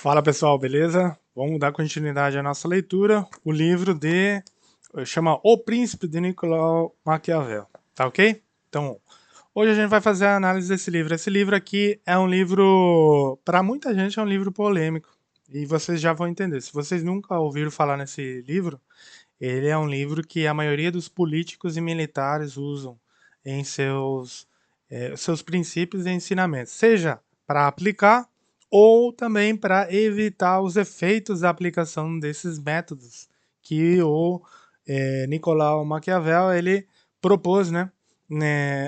Fala pessoal, beleza? Vamos dar continuidade à nossa leitura. O livro chama O Príncipe de Nicolau Maquiavel, tá ok? Então, hoje a gente vai fazer a análise desse livro. Esse livro aqui é um livro, para muita gente, é um livro polêmico. E vocês já vão entender. Se vocês nunca ouviram falar nesse livro, ele é um livro que a maioria dos políticos e militares usam em seus princípios e ensinamentos, seja para aplicar ou também para evitar os efeitos da aplicação desses métodos que o Nicolau Maquiavel ele propôs,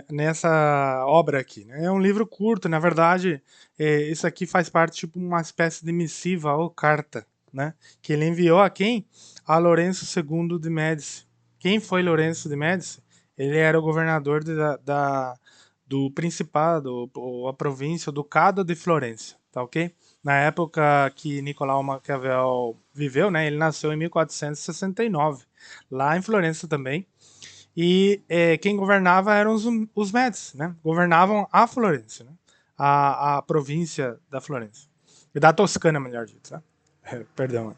nessa obra aqui. Né? É um livro curto, na verdade, isso aqui faz parte tipo uma espécie de missiva ou carta, né? Que ele enviou a quem? A Lourenço II de Médici. Quem foi Lourenço de Médici? Ele era o governador do Principado, ou a província, o Ducado de Florença, tá ok? Na época que Nicolau Maquiavel viveu, né, ele nasceu em 1469, lá em Florença também, e quem governava eram os Médici, né? Governavam a Florença, né? A província da Florença. E da Toscana, melhor dito, né? Perdão.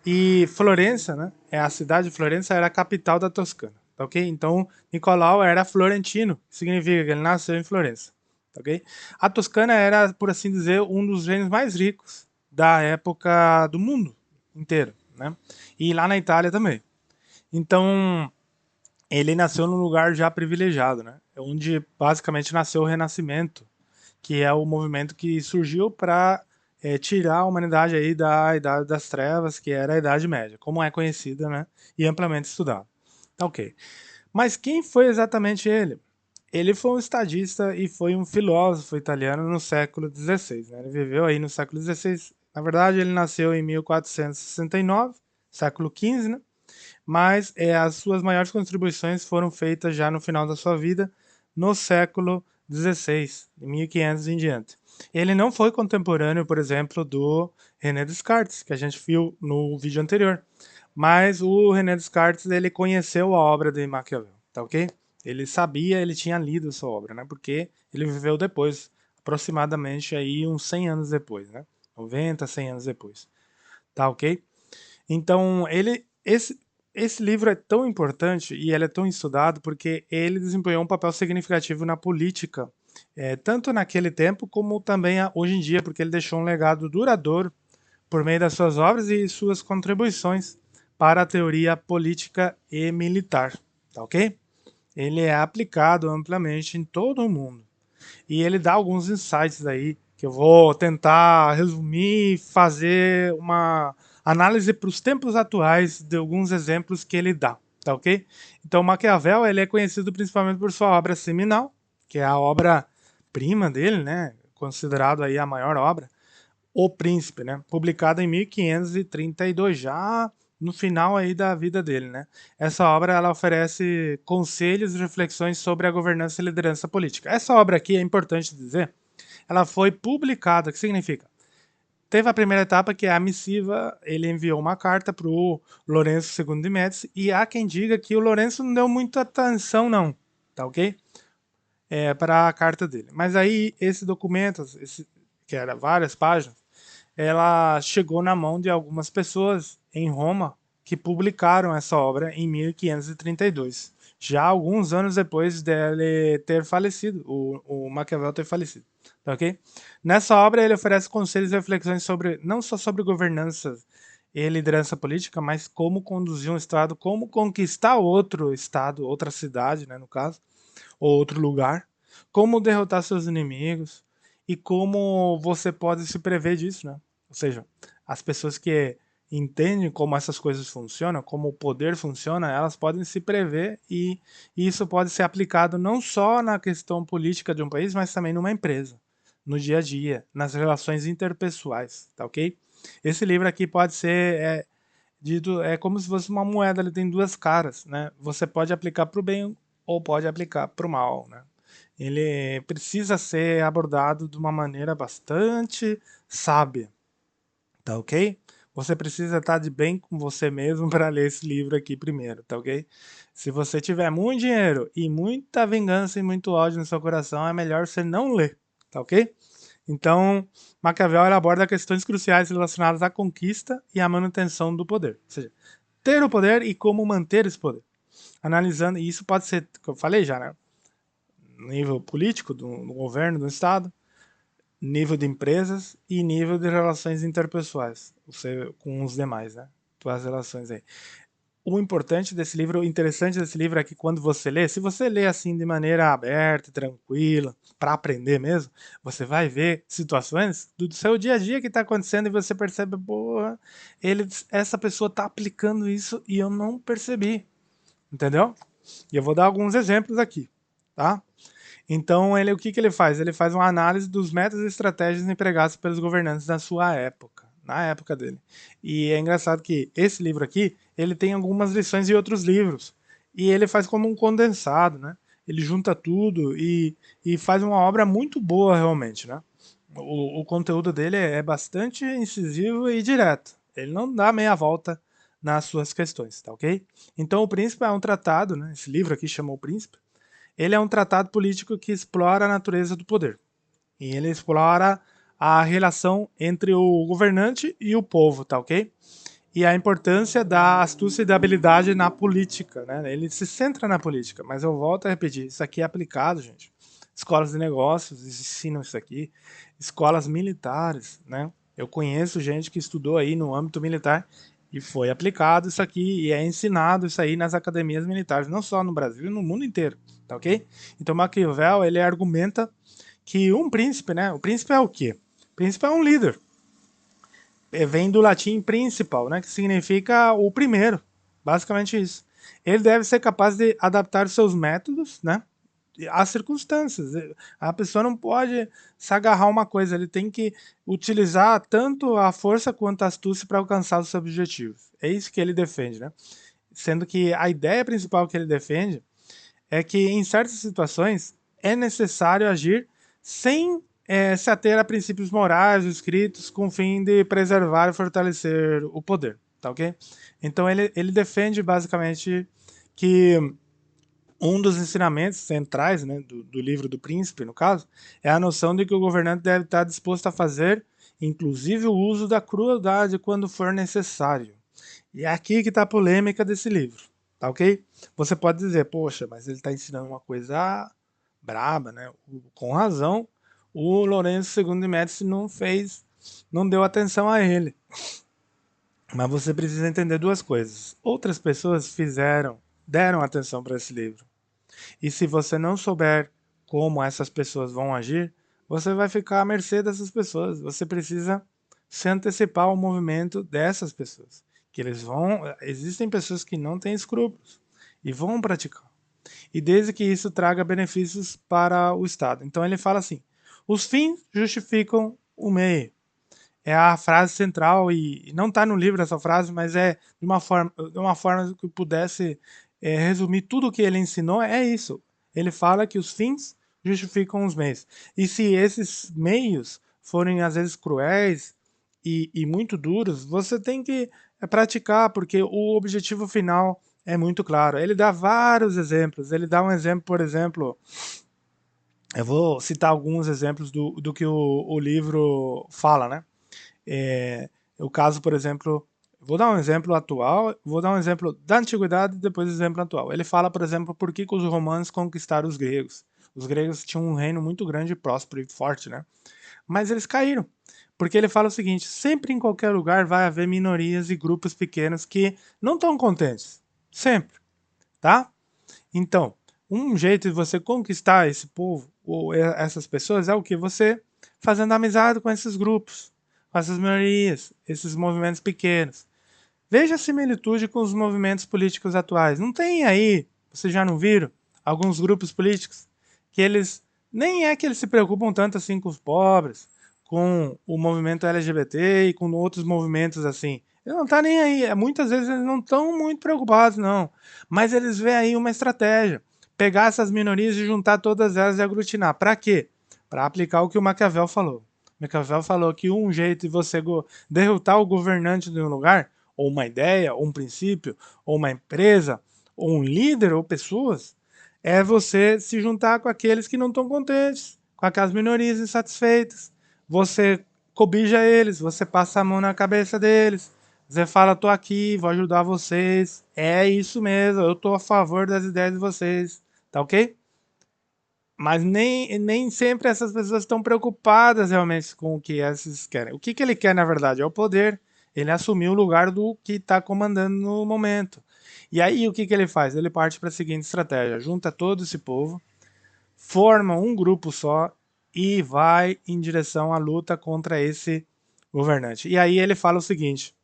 E Florença, né? A cidade de Florença era a capital da Toscana, tá ok? Então, Nicolau era florentino, significa que ele nasceu em Florença, tá ok? A Toscana era, por assim dizer, um dos reinos mais ricos da época do mundo inteiro, né? E lá na Itália também. Então, ele nasceu num lugar já privilegiado, né? Onde basicamente nasceu o Renascimento, que é o movimento que surgiu para tirar a humanidade aí da Idade das Trevas, que era a Idade Média, como é conhecida, né? E amplamente estudada. Tá ok. Mas quem foi exatamente ele? Ele foi um estadista e foi um filósofo italiano no século XVI. Né? Ele viveu aí no século XVI. Na verdade, ele nasceu em 1469, século XV, né? Mas as suas maiores contribuições foram feitas já no final da sua vida, no século XVI, de 1500 em diante. Ele não foi contemporâneo, por exemplo, do René Descartes, que a gente viu no vídeo anterior. Mas o René Descartes ele conheceu a obra de Maquiavel, tá ok? Ele sabia, ele tinha lido sua obra, né? Porque ele viveu depois, aproximadamente aí uns 100 anos depois, né? 90, 100 anos depois, tá ok? Então, esse livro é tão importante e ele é tão estudado porque ele desempenhou um papel significativo na política, tanto naquele tempo como também hoje em dia, porque ele deixou um legado duradouro por meio das suas obras e suas contribuições para a teoria política e militar, tá ok? Ele é aplicado amplamente em todo o mundo. E ele dá alguns insights aí que eu vou tentar resumir e fazer uma análise para os tempos atuais de alguns exemplos que ele dá, tá ok? Então Maquiavel ele é conhecido principalmente por sua obra seminal, que é a obra prima dele, né? Considerado aí a maior obra, O Príncipe, né? Publicada em 1532, já no final aí da vida dele, né? Essa obra ela oferece conselhos e reflexões sobre a governança e liderança política. Essa obra aqui é importante dizer, ela foi publicada, o que significa? Teve a primeira etapa que é a missiva, ele enviou uma carta para o Lourenço II de Médici e há quem diga que o Lourenço não deu muita atenção não, tá ok? Para a carta dele. Mas aí esse documento, que era várias páginas, ela chegou na mão de algumas pessoas em Roma que publicaram essa obra em 1532, já alguns anos depois dele ter falecido, o Maquiavel ter falecido. Tá ok? Nessa obra ele oferece conselhos e reflexões sobre não só sobre governança e liderança política, mas como conduzir um estado, como conquistar outro estado, outra cidade, né, no caso, ou outro lugar, como derrotar seus inimigos e como você pode se prever disso, né? Ou seja, as pessoas que entendem como essas coisas funcionam, como o poder funciona, elas podem se prever e isso pode ser aplicado não só na questão política de um país, mas também numa empresa, no dia a dia, nas relações interpessoais, tá ok? Esse livro aqui pode ser dito, é como se fosse uma moeda, ele tem duas caras, né? Você pode aplicar para o bem ou pode aplicar para o mal, né? Ele precisa ser abordado de uma maneira bastante sábia, tá ok? Você precisa estar de bem com você mesmo para ler esse livro aqui primeiro, tá ok? Se você tiver muito dinheiro e muita vingança e muito ódio no seu coração, é melhor você não ler, tá ok? Então, Maquiavel ele aborda questões cruciais relacionadas à conquista e à manutenção do poder. Ou seja, ter o poder e como manter esse poder. Analisando, e isso pode ser, que eu falei já, né? Nível político, do governo, do Estado, nível de empresas e nível de relações interpessoais, você, com os demais, né? Tuas relações aí. O importante desse livro, o interessante desse livro é que quando você lê, se você lê assim de maneira aberta, tranquila, para aprender mesmo, você vai ver situações do seu dia a dia que está acontecendo e você percebe, porra, essa pessoa está aplicando isso e eu não percebi, entendeu? E eu vou dar alguns exemplos aqui, tá? Então, o que ele faz? Ele faz uma análise dos métodos e estratégias empregados pelos governantes da sua época, na época dele. E é engraçado que esse livro aqui, ele tem algumas lições de outros livros. E ele faz como um condensado, né? Ele junta tudo e faz uma obra muito boa, realmente, né? O conteúdo dele é bastante incisivo e direto. Ele não dá meia volta nas suas questões, tá ok? Então, O Príncipe é um tratado, né? Esse livro aqui chama O Príncipe. Ele é um tratado político que explora a natureza do poder. E ele explora a relação entre o governante e o povo, tá ok? E a importância da astúcia e da habilidade na política, né? Ele se centra na política, mas eu volto a repetir, isso aqui é aplicado, gente. Escolas de negócios ensinam isso aqui, escolas militares, né? Eu conheço gente que estudou aí no âmbito militar e foi aplicado isso aqui e é ensinado isso aí nas academias militares, não só no Brasil, no mundo inteiro, tá ok? Então Maquiavel, ele argumenta que um príncipe, né? O príncipe é o quê? O príncipe é um líder. Vem do latim principal, né? Que significa o primeiro. Basicamente isso. Ele deve ser capaz de adaptar seus métodos, né? Às circunstâncias. A pessoa não pode se agarrar a uma coisa, ele tem que utilizar tanto a força quanto a astúcia para alcançar os seus objetivos. É isso que ele defende, né? Sendo que a ideia principal que ele defende é que em certas situações é necessário agir sem se ater a princípios morais escritos com o fim de preservar e fortalecer o poder, tá ok? Então ele defende basicamente que um dos ensinamentos centrais, né, do livro do Príncipe, no caso, é a noção de que o governante deve estar disposto a fazer, inclusive, o uso da crueldade quando for necessário. E é aqui que está a polêmica desse livro, tá ok? Você pode dizer, poxa, mas ele está ensinando uma coisa braba, né? Com razão, o Lourenço II de Médici não deu atenção a ele. Mas você precisa entender duas coisas. Outras pessoas deram atenção para esse livro. E se você não souber como essas pessoas vão agir, você vai ficar à mercê dessas pessoas. Você precisa se antecipar ao movimento dessas pessoas. Que eles vão. Existem pessoas que não têm escrúpulos e vão praticar. E desde que isso traga benefícios para o Estado. Então ele fala assim: os fins justificam o meio. É a frase central e não está no livro essa frase, mas é de uma forma que pudesse resumir tudo o que ele ensinou, é isso. Ele fala que os fins justificam os meios. E se esses meios forem às vezes cruéis e muito duros, você tem que praticar, porque o objetivo final é muito claro. Ele dá vários exemplos. Ele dá um exemplo, por exemplo, eu vou citar alguns exemplos do que o livro fala, né? É, o caso, por exemplo, vou dar um exemplo atual, vou dar um exemplo da antiguidade e depois um exemplo atual. Ele fala, por exemplo, por que os romanos conquistaram os gregos. Os gregos tinham um reino muito grande, próspero e forte, né? Mas eles caíram. Porque ele fala o seguinte: sempre em qualquer lugar vai haver minorias e grupos pequenos que não estão contentes. Sempre, tá? Então, um jeito de você conquistar esse povo ou essas pessoas é o que? Você fazendo amizade com esses grupos, com essas minorias, esses movimentos pequenos. Veja a similitude com os movimentos políticos atuais. Não tem aí, vocês já não viram, alguns grupos políticos que eles nem é que eles se preocupam tanto assim com os pobres, com o movimento LGBT e com outros movimentos assim. Ele não tá nem aí. Muitas vezes eles não estão muito preocupados, não. Mas eles veem aí uma estratégia. Pegar essas minorias e juntar todas elas e aglutinar. Para quê? Para aplicar o que o Maquiavel falou. Maquiavel falou que um jeito de você derrotar o governante de um lugar, ou uma ideia, ou um princípio, ou uma empresa, ou um líder, ou pessoas, é você se juntar com aqueles que não estão contentes, com aquelas minorias insatisfeitas. você cobija eles, você passa a mão na cabeça deles, você fala, tô aqui, vou ajudar vocês, é isso mesmo, eu tô a favor das ideias de vocês, tá ok? Mas nem sempre essas pessoas estão preocupadas realmente com o que esses querem. O que, que ele quer, na verdade, é o poder. Ele assumiu o lugar do que está comandando no momento. E aí, o que, que ele faz? Ele parte para a seguinte estratégia: junta todo esse povo, forma um grupo só e vai em direção à luta contra esse governante. E aí ele fala o seguinte: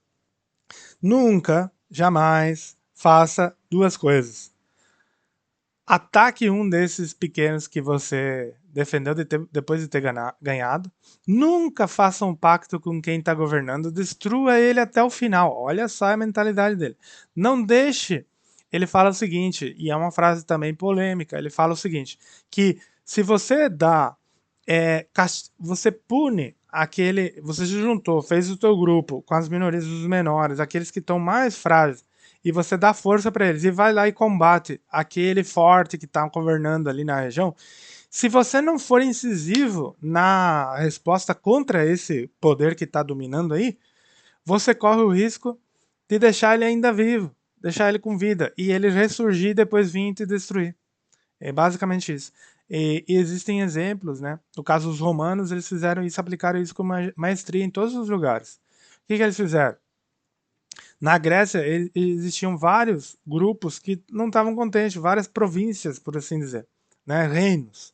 nunca, jamais faça duas coisas. Ataque um desses pequenos que você defendeu depois de ter ganhado. Nunca faça um pacto com quem está governando. Destrua ele até o final. Olha só a mentalidade dele. Não deixe. Ele fala o seguinte, e é uma frase também polêmica. Ele fala o seguinte: que se você dá, você pune aquele, você se juntou, fez o teu grupo com as minorias, os menores, aqueles que estão mais frágeis, e você dá força para eles e vai lá e combate aquele forte que está governando ali na região. Se você não for incisivo na resposta contra esse poder que está dominando aí, você corre o risco de deixar ele ainda vivo, deixar ele com vida e ele ressurgir e depois vir te destruir. É basicamente isso. E existem exemplos, né? No caso dos romanos, eles fizeram isso, aplicaram isso com maestria em todos os lugares. O que, que eles fizeram? Na Grécia, existiam vários grupos que não estavam contentes, várias províncias, por assim dizer, né? Reinos.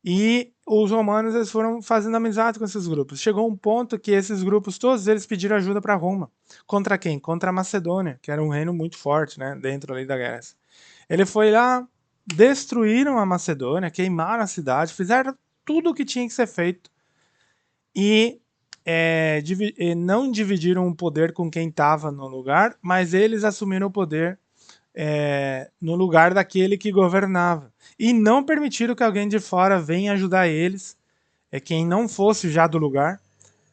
E os romanos eles foram fazendo amizade com esses grupos. Chegou um ponto que esses grupos, todos eles pediram ajuda para Roma. Contra quem? Contra a Macedônia, que era um reino muito forte, né? Dentro ali da Grécia. Ele foi lá, destruíram a Macedônia, queimaram a cidade, fizeram tudo o que tinha que ser feito e não dividiram o poder com quem estava no lugar, mas eles assumiram o poder no lugar daquele que governava. E não permitiram que alguém de fora venha ajudar eles, quem não fosse já do lugar,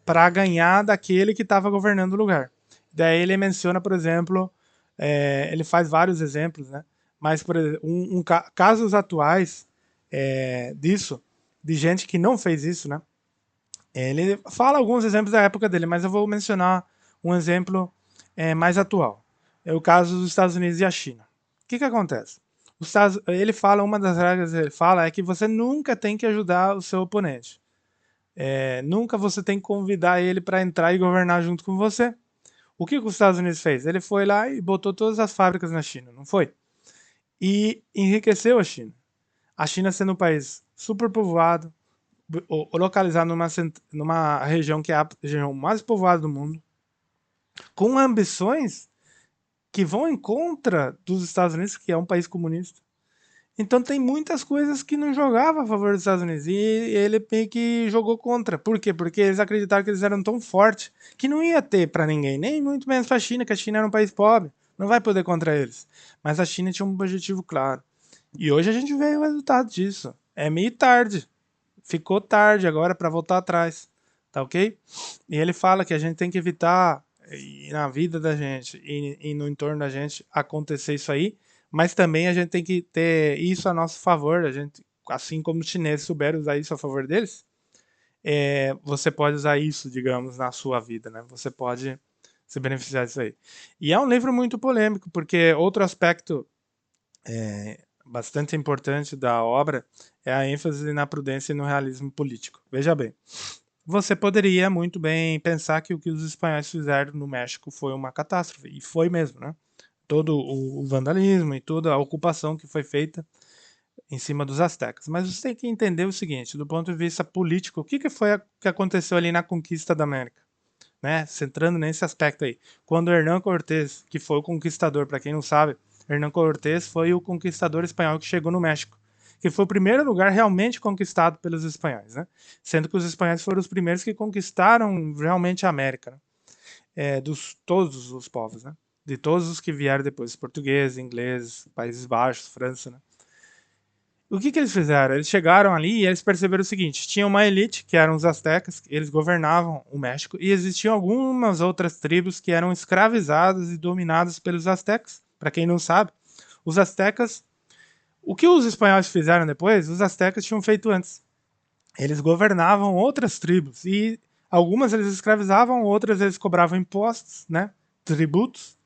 para ganhar daquele que estava governando o lugar. Daí ele menciona, por exemplo, ele faz vários exemplos, né? Mas, por exemplo, casos atuais disso, de gente que não fez isso, né? Ele fala alguns exemplos da época dele, mas eu vou mencionar um exemplo mais atual. É o caso dos Estados Unidos e a China. O que, que acontece? Ele fala, uma das regras que ele fala é que você nunca tem que ajudar o seu oponente. Nunca você tem que convidar ele para entrar e governar junto com você. O que, que os Estados Unidos fez? Ele foi lá e botou todas as fábricas na China, não foi? E enriqueceu a China. A China sendo um país superpovoado, localizado numa região que é a região mais povoada do mundo, com ambições que vão em contra dos Estados Unidos, que é um país comunista. Então tem muitas coisas que não jogava a favor dos Estados Unidos e ele meio que jogou contra. Por quê? Porque eles acreditaram que eles eram tão fortes que não ia ter para ninguém, nem muito menos para a China, que a China era um país pobre, não vai poder contra eles. Mas a China tinha um objetivo claro. E hoje a gente vê o resultado disso. É meio tarde, ficou tarde agora para voltar atrás, tá ok? E ele fala que a gente tem que evitar na vida da gente e no entorno da gente acontecer isso aí, mas também a gente tem que ter isso a nosso favor, a gente, assim como os chineses souberam usar isso a favor deles, você pode usar isso, digamos, na sua vida, né? Você pode se beneficiar disso aí. E é um livro muito polêmico, porque outro aspecto bastante importante da obra é a ênfase na prudência e no realismo político. Veja bem, você poderia muito bem pensar que o que os espanhóis fizeram no México foi uma catástrofe, e foi mesmo, né? Todo o vandalismo e toda a ocupação que foi feita em cima dos astecas. Mas você tem que entender o seguinte, do ponto de vista político, o que, que foi que aconteceu ali na conquista da América? Né? Centrando nesse aspecto aí. Quando Hernán Cortés, que foi o conquistador, para quem não sabe, Hernán Cortés foi o conquistador espanhol que chegou no México, que foi o primeiro lugar realmente conquistado pelos espanhóis, né? Sendo que os espanhóis foram os primeiros que conquistaram realmente a América, né? Dos todos os povos, né? De todos os que vieram depois, portugueses, ingleses, Países Baixos, França, né? O que, que eles fizeram? Eles chegaram ali e eles perceberam o seguinte: tinha uma elite, que eram os astecas, eles governavam o México, e existiam algumas outras tribos que eram escravizadas e dominadas pelos astecas. Para quem não sabe, os astecas, o que os espanhóis fizeram depois, os astecas tinham feito antes. eles governavam outras tribos e algumas eles escravizavam, outras eles cobravam impostos, né, tributos,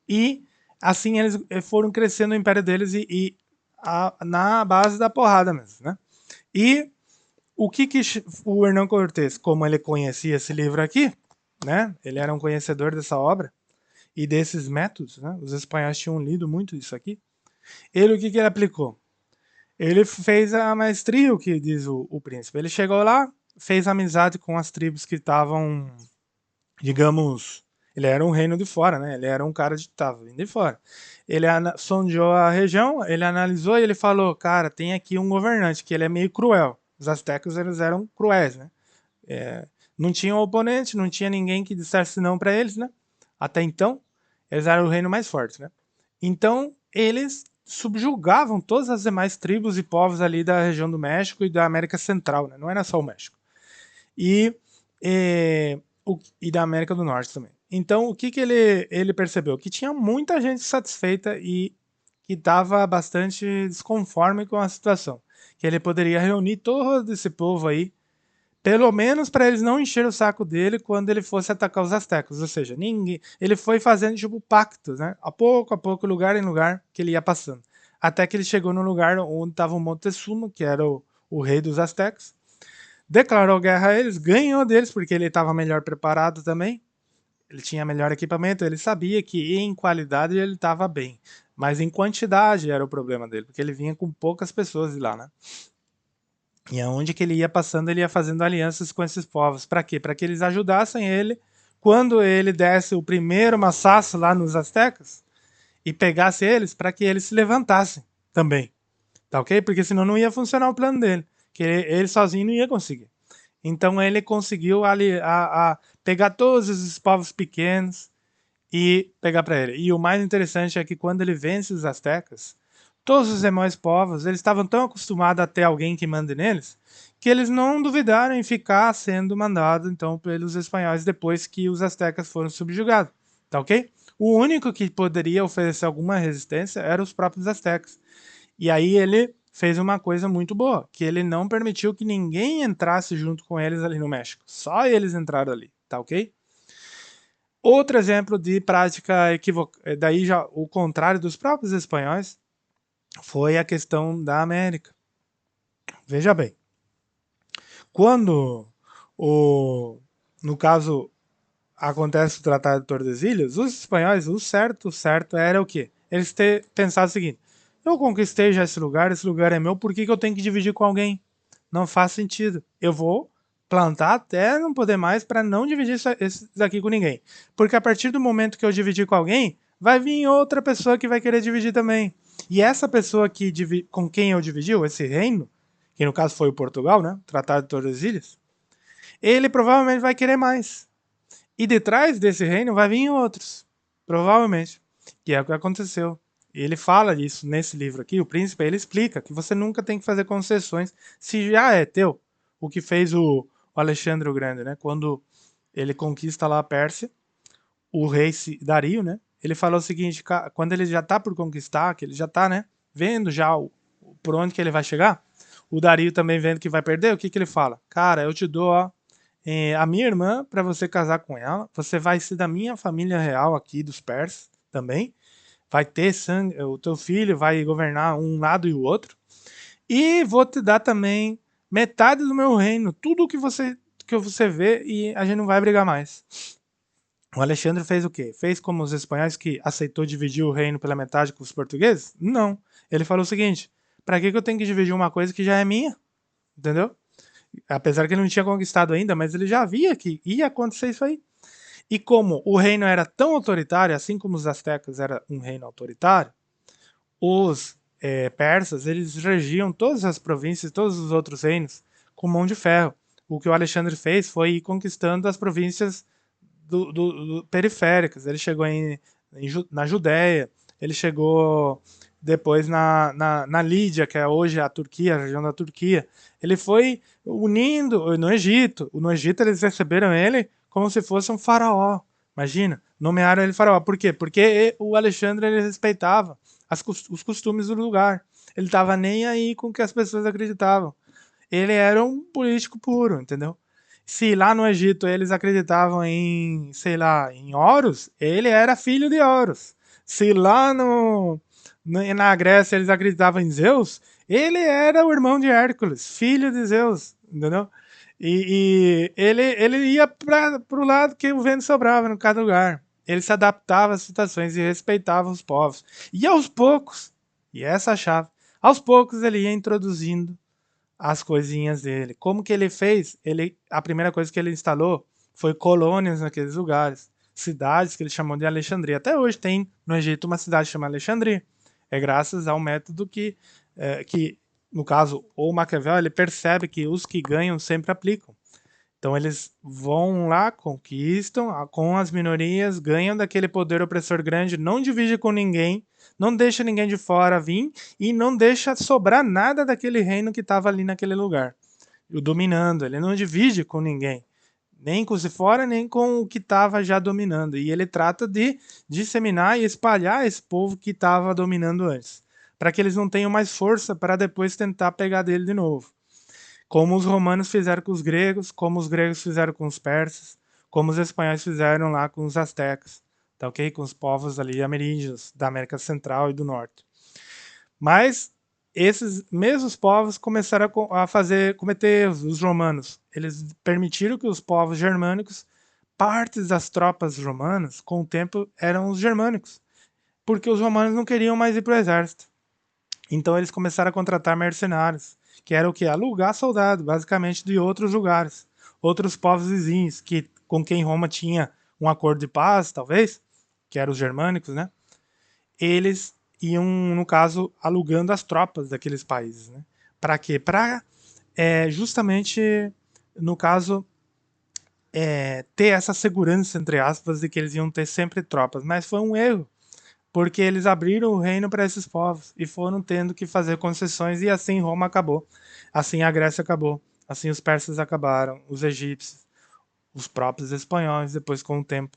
e assim eles foram crescendo o império deles na base da porrada mesmo, né? E o que o Hernán Cortés, como ele conhecia esse livro aqui, né? Ele era um conhecedor dessa obra e desses métodos, né? Os espanhóis tinham lido muito isso aqui. Ele, o que ele aplicou? Ele fez a maestria, o que diz o príncipe. Ele chegou lá, fez amizade com as tribos que estavam, digamos, ele era um reino de fora, né? Ele era um cara que estava vindo de fora. Ele sondeou a região, ele analisou e ele falou, cara, tem aqui um governante que ele é meio cruel. Os astecas eles eram cruéis, né? Não tinha oponente, não tinha ninguém que dissesse não para eles, né? Até então, eles eram o reino mais forte, né? Então, eles subjugavam todas as demais tribos e povos ali da região do México e da América Central, né? Não era só o México. E, e da América do Norte também. Então, o que ele percebeu? Que tinha muita gente satisfeita e que estava bastante desconforme com a situação. Que ele poderia reunir todo esse povo aí, pelo menos para eles não encher o saco dele quando ele fosse atacar os astecas. Ou seja, ninguém. Ele foi fazendo tipo pactos, né? A pouco, lugar em lugar que ele ia passando. Até que ele chegou no lugar onde estava o Montezuma, que era o rei dos astecas. Declarou guerra a eles, ganhou deles, porque ele estava melhor preparado também. Ele tinha melhor equipamento, ele sabia que em qualidade ele estava bem. Mas em quantidade era o problema dele, porque ele vinha com poucas pessoas de lá, né? E aonde que ele ia passando, ele ia fazendo alianças com esses povos. Para quê? Para que eles ajudassem ele quando ele desse o primeiro maçaço lá nos astecas e pegasse eles, para que eles se levantassem também. Tá ok? Porque senão não ia funcionar o plano dele. Que ele sozinho não ia conseguir. Então ele conseguiu ali a pegar todos esses povos pequenos e pegar para ele. E o mais interessante é que quando ele vence os astecas, todos os demais povos eles estavam tão acostumados a ter alguém que mande neles que eles não duvidaram em ficar sendo mandados então pelos espanhóis depois que os astecas foram subjugados, tá ok? O único que poderia oferecer alguma resistência eram os próprios astecas. E aí ele fez uma coisa muito boa, que ele não permitiu que ninguém entrasse junto com eles ali no México. Só eles entraram ali, tá ok? Outro exemplo de prática equivocada, daí já o contrário dos próprios espanhóis, foi a questão da América. Veja bem, quando no caso acontece o Tratado de Tordesilhas, os espanhóis, o certo era o quê? Eles pensaram o seguinte: eu conquistei já esse lugar é meu, por que eu tenho que dividir com alguém? Não faz sentido. Eu vou plantar até não poder mais para não dividir isso daqui com ninguém. Porque a partir do momento que eu dividir com alguém, vai vir outra pessoa que vai querer dividir também. E essa pessoa com quem eu dividi, esse reino, que no caso foi o Portugal, né? Tratado de Tordesilhas, ele provavelmente vai querer mais. E de trás desse reino vai vir outros, provavelmente. Que é o que aconteceu. E ele fala disso nesse livro aqui, o Príncipe, ele explica que você nunca tem que fazer concessões se já é teu. O que fez o Alexandre o Grande, né? Quando ele conquista lá a Pérsia, o rei Dario, né? Ele falou o seguinte, quando ele já tá por conquistar, que ele já tá, né? Vendo já por onde que ele vai chegar, o Dario também vendo que vai perder, o que que ele fala? Cara, eu te dou, ó, a minha irmã para você casar com ela. Você vai ser da minha família real aqui dos persas também. Vai ter sangue, o teu filho vai governar um lado e o outro. E vou te dar também metade do meu reino, tudo que você vê e a gente não vai brigar mais. O Alexandre fez o quê? Fez como os espanhóis que aceitou dividir o reino pela metade com os portugueses? Não. Ele falou o seguinte: para que eu tenho que dividir uma coisa que já é minha? Entendeu? Apesar que ele não tinha conquistado ainda, mas ele já via que ia acontecer isso aí. E como o reino era tão autoritário, assim como os astecas era um reino autoritário, os persas eles regiam todas as províncias, todos os outros reinos com mão de ferro. O que o Alexandre fez foi ir conquistando as províncias periféricas. Ele chegou na Judéia, ele chegou depois na Lídia, que é hoje a Turquia, a região da Turquia. Ele foi unindo no Egito. No Egito eles receberam ele como se fosse um faraó. Imagina, nomearam ele faraó. Por quê? Porque o Alexandre ele respeitava os costumes do lugar. Ele estava nem aí com o que as pessoas acreditavam. ele era um político puro, entendeu? Se lá no Egito eles acreditavam em, sei lá, em Horus, ele era filho de Horus. Se lá na Grécia eles acreditavam em Zeus, ele era o irmão de Hércules, filho de Zeus, entendeu? Ele ia para o lado que o vento sobrava no cada lugar. Ele se adaptava às situações e respeitava os povos. E aos poucos, e essa é a chave, aos poucos ele ia introduzindo as coisinhas dele. Como que ele fez? A primeira coisa que ele instalou foi colônias naqueles lugares, cidades que ele chamou de Alexandria. Até hoje tem no Egito uma cidade chamada Alexandria. É graças ao método que no caso, o Maquiavel, ele percebe que os que ganham sempre aplicam. Então eles vão lá, conquistam com as minorias, ganham daquele poder opressor grande, não divide com ninguém, não deixa ninguém de fora vir e não deixa sobrar nada daquele reino que estava ali naquele lugar. O dominando, ele não divide com ninguém, nem com os de fora, nem com o que estava já dominando. E ele trata de disseminar e espalhar esse povo que estava dominando antes, para que eles não tenham mais força para depois tentar pegar dele de novo. Como os romanos fizeram com os gregos, como os gregos fizeram com os persas, como os espanhóis fizeram lá com os astecas, tá ok? Com os povos ali ameríndios da América Central e do Norte. Mas esses mesmos povos começaram a cometer erros, os romanos. Eles permitiram que os povos germânicos, partes das tropas romanas, com o tempo, eram os germânicos, porque os romanos não queriam mais ir para o exército. Então eles começaram a contratar mercenários, que era o que? Alugar soldado, basicamente, de outros lugares. Outros povos vizinhos, com quem Roma tinha um acordo de paz, talvez, que eram os germânicos, né? Eles iam, no caso, alugando as tropas daqueles países, né? Para quê? Para justamente, no caso, ter essa segurança, entre aspas, de que eles iam ter sempre tropas. Mas foi um erro, porque eles abriram o reino para esses povos e foram tendo que fazer concessões, e assim Roma acabou. Assim a Grécia acabou. Assim os persas acabaram, os egípcios, os próprios espanhóis, depois com o tempo.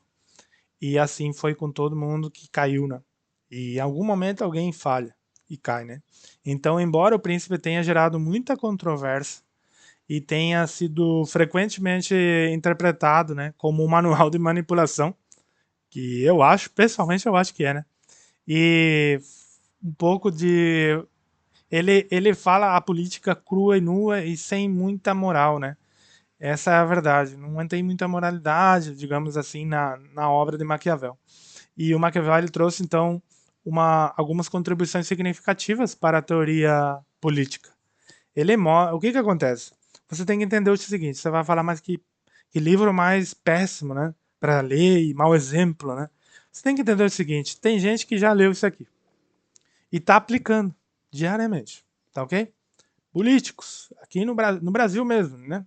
E assim foi com todo mundo que caiu, né? E em algum momento alguém falha e cai, né? Então, embora o príncipe tenha gerado muita controvérsia e tenha sido frequentemente interpretado, né, como um manual de manipulação, que eu acho, pessoalmente eu acho que é, né? E um pouco de. Ele fala a política crua e nua e sem muita moral, né? Essa é a verdade. Não tem muita moralidade, digamos assim, na obra de Maquiavel. E o Maquiavel ele trouxe, então, algumas contribuições significativas para a teoria política. O que acontece? Você tem que entender o seguinte: você vai falar, mas que livro mais péssimo, né? Para ler e mau exemplo, né? Você tem que entender o seguinte: tem gente que já leu isso aqui e está aplicando diariamente, tá ok? Políticos, aqui no Brasil mesmo, né?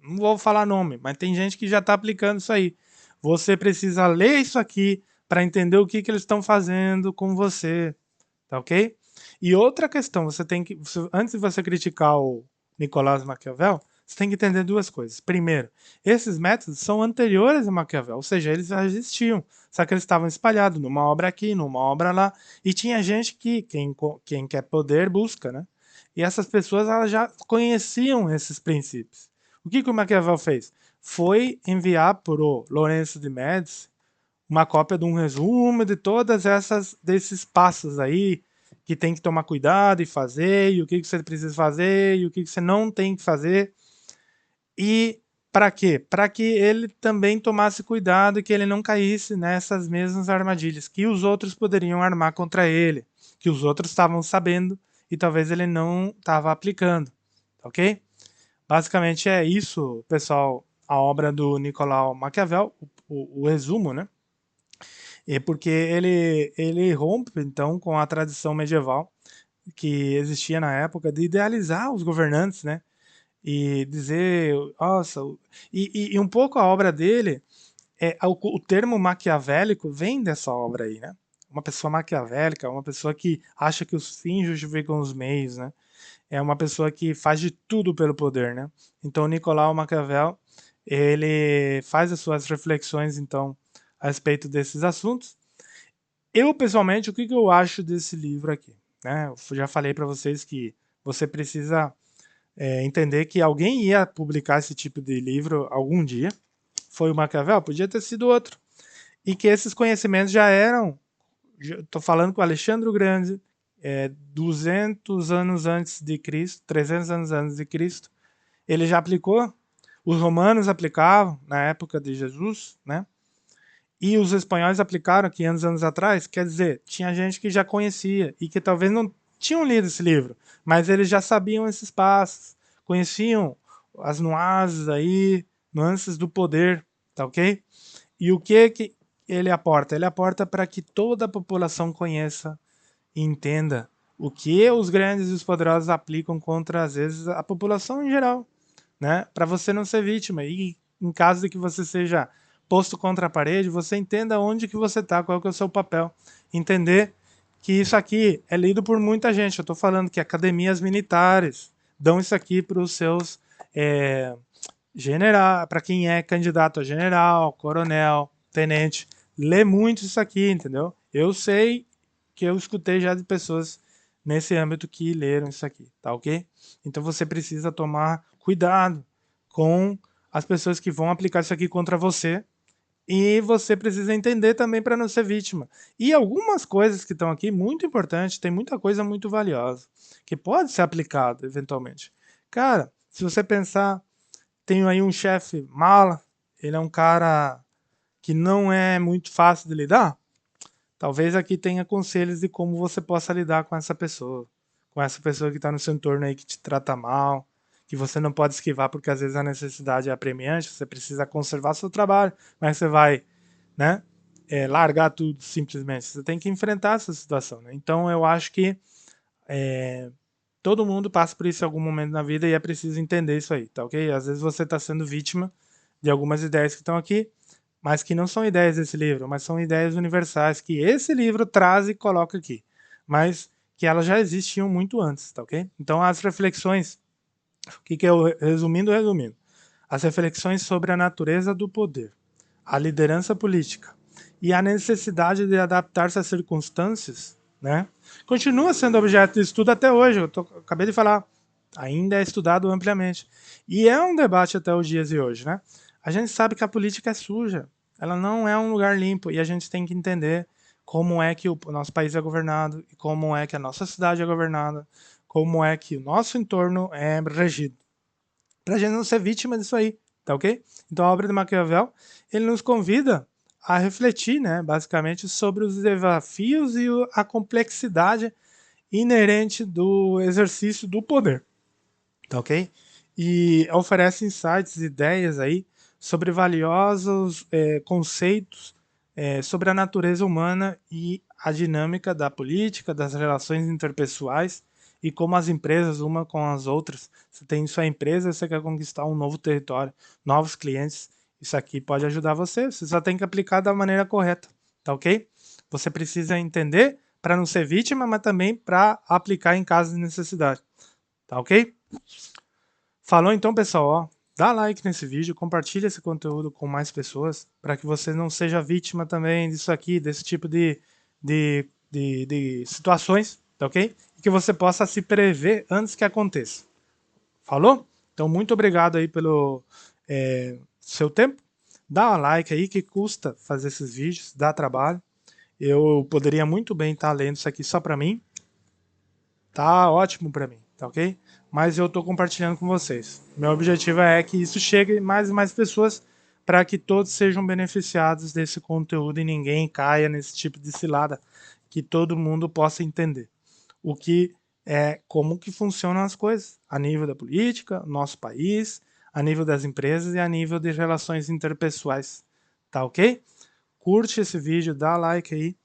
Não vou falar nome, mas tem gente que já está aplicando isso aí. Você precisa ler isso aqui para entender o que eles estão fazendo com você, tá ok? E outra questão, antes de você criticar o Nicolás Maquiavel, você tem que entender duas coisas. Primeiro, esses métodos são anteriores a Maquiavel, ou seja, eles já existiam, só que eles estavam espalhados numa obra aqui, numa obra lá, e tinha gente que, quem quer poder, busca, né? E essas pessoas elas já conheciam esses princípios. O que o Maquiavel fez? Foi enviar para o Lourenço de Médici uma cópia de um resumo de todas essas desses passos aí que tem que tomar cuidado e fazer, e o que você precisa fazer, e o que você não tem que fazer. E para quê? Para que ele também tomasse cuidado e que ele não caísse nessas mesmas armadilhas que os outros poderiam armar contra ele, que os outros estavam sabendo e talvez ele não estava aplicando, ok? Basicamente é isso, pessoal, a obra do Nicolau Maquiavel, o resumo, né? É porque ele rompe, então, com a tradição medieval que existia na época de idealizar os governantes, né? E dizer, nossa, e um pouco a obra dele, o termo maquiavélico vem dessa obra aí, né? Uma pessoa maquiavélica, uma pessoa que acha que os fins justificam os meios, né? É uma pessoa que faz de tudo pelo poder, né? Então, Nicolau Maquiavel, ele faz as suas reflexões, então, a respeito desses assuntos. Eu, pessoalmente, o que eu acho desse livro aqui? Né? Eu já falei para vocês que você precisa entender que alguém ia publicar esse tipo de livro algum dia. Foi o Maquiavel? Podia ter sido outro. E que esses conhecimentos já eram, estou falando com o Alexandre o Grande, 200 anos antes de Cristo, 300 anos antes de Cristo, ele já aplicou, os romanos aplicavam na época de Jesus, né? E os espanhóis aplicaram 500 anos atrás, quer dizer, tinha gente que já conhecia e que talvez não tinham lido esse livro, mas eles já sabiam esses passos, conheciam as nuances do poder, tá ok? E o que ele aporta? Ele aporta para que toda a população conheça e entenda o que os grandes e os poderosos aplicam contra, às vezes, a população em geral, né? Para você não ser vítima e, em caso de que você seja posto contra a parede, você entenda onde que você está, qual que é o seu papel. Entender que isso aqui é lido por muita gente. Eu estou falando que academias militares dão isso aqui para os seus general, para quem é candidato a general, coronel, tenente, lê muito isso aqui, entendeu? Eu sei que eu escutei já de pessoas nesse âmbito que leram isso aqui, tá ok? Então você precisa tomar cuidado com as pessoas que vão aplicar isso aqui contra você e você precisa entender também para não ser vítima. E algumas coisas que estão aqui, muito importantes, tem muita coisa muito valiosa, que pode ser aplicada eventualmente. Cara, se você pensar, tenho aí um chefe mala, ele é um cara que não é muito fácil de lidar. Talvez aqui tenha conselhos de como você possa lidar com essa pessoa que está no seu entorno aí que te trata mal, que você não pode esquivar porque às vezes a necessidade é apremiante, você precisa conservar seu trabalho, mas você vai, né, largar tudo simplesmente. Você tem que enfrentar essa situação, né? Então eu acho que todo mundo passa por isso em algum momento na vida e é preciso entender isso aí, tá ok? Às vezes você está sendo vítima de algumas ideias que estão aqui, mas que não são ideias desse livro, mas são ideias universais que esse livro traz e coloca aqui, mas que elas já existiam muito antes, tá ok? Então as reflexões, o que eu resumindo, as reflexões sobre a natureza do poder, a liderança política e a necessidade de adaptar-se às circunstâncias, né? Continua sendo objeto de estudo até hoje. Acabei de falar, ainda é estudado ampliamente e é um debate até os dias de hoje, né? A gente sabe que a política é suja, ela não é um lugar limpo e a gente tem que entender como é que o nosso país é governado e como é que a nossa cidade é governada, como é que o nosso entorno é regido, para a gente não ser vítima disso aí, tá ok? Então a obra de Maquiavel, ele nos convida a refletir, né, basicamente, sobre os desafios e a complexidade inerente do exercício do poder, tá ok? E oferece insights, ideias aí sobre valiosos conceitos sobre a natureza humana e a dinâmica da política, das relações interpessoais e como as empresas, uma com as outras. Você tem sua empresa, você quer conquistar um novo território, novos clientes. Isso aqui pode ajudar você. Você só tem que aplicar da maneira correta, tá ok? Você precisa entender para não ser vítima, mas também para aplicar em caso de necessidade, tá ok? Falou então, pessoal, ó, dá like nesse vídeo, compartilha esse conteúdo com mais pessoas para que você não seja vítima também disso aqui, desse tipo de situações, tá ok? E que você possa se prever antes que aconteça. Falou? Então, muito obrigado aí pelo seu tempo. Dá um like aí, que custa fazer esses vídeos, dá trabalho. Eu poderia muito bem estar lendo isso aqui só para mim. Tá ótimo para mim, tá ok? Mas eu tô compartilhando com vocês. Meu objetivo é que isso chegue a mais e mais pessoas para que todos sejam beneficiados desse conteúdo e ninguém caia nesse tipo de cilada, que todo mundo possa entender o que é, como que funcionam as coisas a nível da política, nosso país, a nível das empresas e a nível de relações interpessoais, tá ok? Curte esse vídeo, dá like aí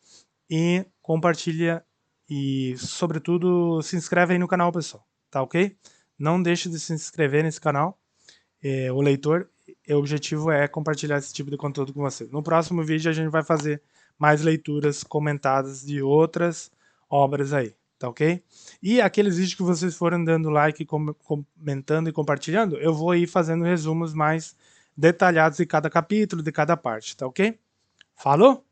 e compartilha e, sobretudo, se inscreve aí no canal, pessoal, tá ok? Não deixe de se inscrever nesse canal, o leitor, o objetivo é compartilhar esse tipo de conteúdo com você. No próximo vídeo a gente vai fazer mais leituras comentadas de outras obras aí, tá ok? E aqueles vídeos que vocês forem dando like, comentando e compartilhando, eu vou ir fazendo resumos mais detalhados de cada capítulo, de cada parte, tá ok? Falou?